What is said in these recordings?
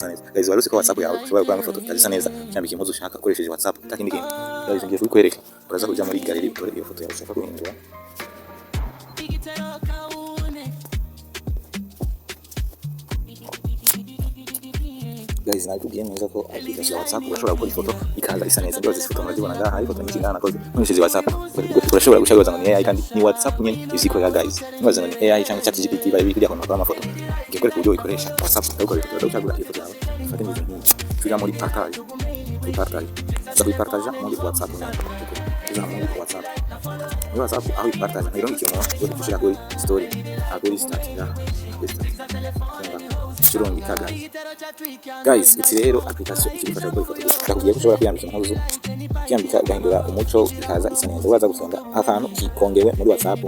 guys waruse ko WhatsApp yawe ushobora gukora ifoto itagisa neza cyambika impuzu ushaka ukoresheje WhatsApp utakindi kintu. Guys ngiye kubikwereka, uraza kuja muri gallery utore iyo foto yawe ushaka guhindura. Guys nakubwiye neza ko application ya WhatsApp urashobora gukora ifoto ikaza isa neza. Ndoze ifoto murabibona ngaha, ifoto nyinshi ngaha nakoze nkoresheje WhatsApp. Urashobora gushaka ngo AI kandi ni WhatsApp nyene izikorera guys. Nibaza ngo AI cyangwa ChatGPT bari bikujya kunakora amafoto. Ngiye kwereka uburyo ikoresha WhatsApp ukabikora ushaka ifoto yawe. Fate ngize nk'iki. Tuja muri partage. Muri partage muri WhatsApp nyene. Tuja muri WhatsApp. Muri WhatsApp aho ipartage rero ikintu cyo gushira kuri story, kuri status ngaha. Chirongi guys iki rero application ikifasha gukora ifoto ndakugiye gushobora kwiyambika impuzu kwiyambika gahindura umuco ikaza isa neza. Waza gusonga akantu kikongewe muri WhatsApp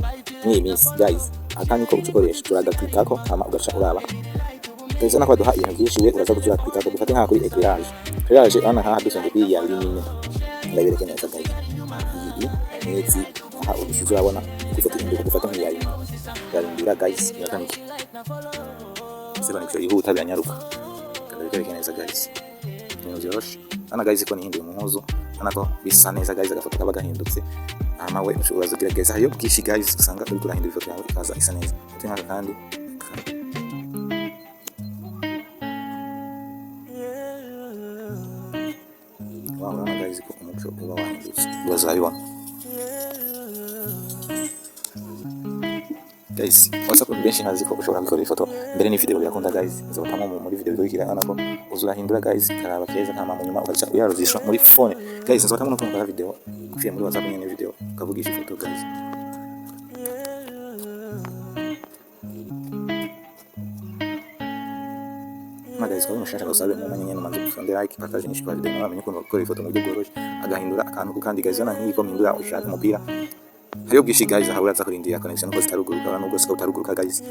ni iminsi guys, akandi ko ukoresha turagaklikako ama ugaca uraba guys na kwaduha ibintu byinshi we uraza kugira klikako dufate nka kuri éclairage ana ha dusonge kuri ya limine ndabereke neza guys iyi nezi aha ubisize urabona ifoto indi gufata nk'iyayi yarindira guys yakaniki sema ni yihuta byanyaruka kandi bikwereka neza guys. Ni byoroshe ana guys ko nihinduye umuhuzo anako bisa neza guys, agafoto kaba gahindutse ama we ushobora kugerageza ayo bwishi guys usanga uri kurahindura ifoto yawe ikaza isa neza tinka kandi wow na guys ko umuco uba wahindutse bazabibona guys. WhatsApp benshi nazi ko ushobora gukora ifoto mbere ni video birakunda guys, nzotamo muri video bikurikira anako uzurahindura guys karaba keza kama mu nyuma ugaca uyaruzisha muri phone guys. Nzotamo no kumva video kufiye muri WhatsApp nyene video ukavugisha ifoto guys. Guys kwa mushaka gusabe mu manyene manzi gufondera like partage nishi kwa video namenye ko gukora ifoto mu buryo bworoshye agahindura akantu kandi guys na nk'iko mpindura ushaka umupira hariyo bwishi guys aho uraza kurindira connection ko zitaruguruka nubwo siko utaruguruka guys.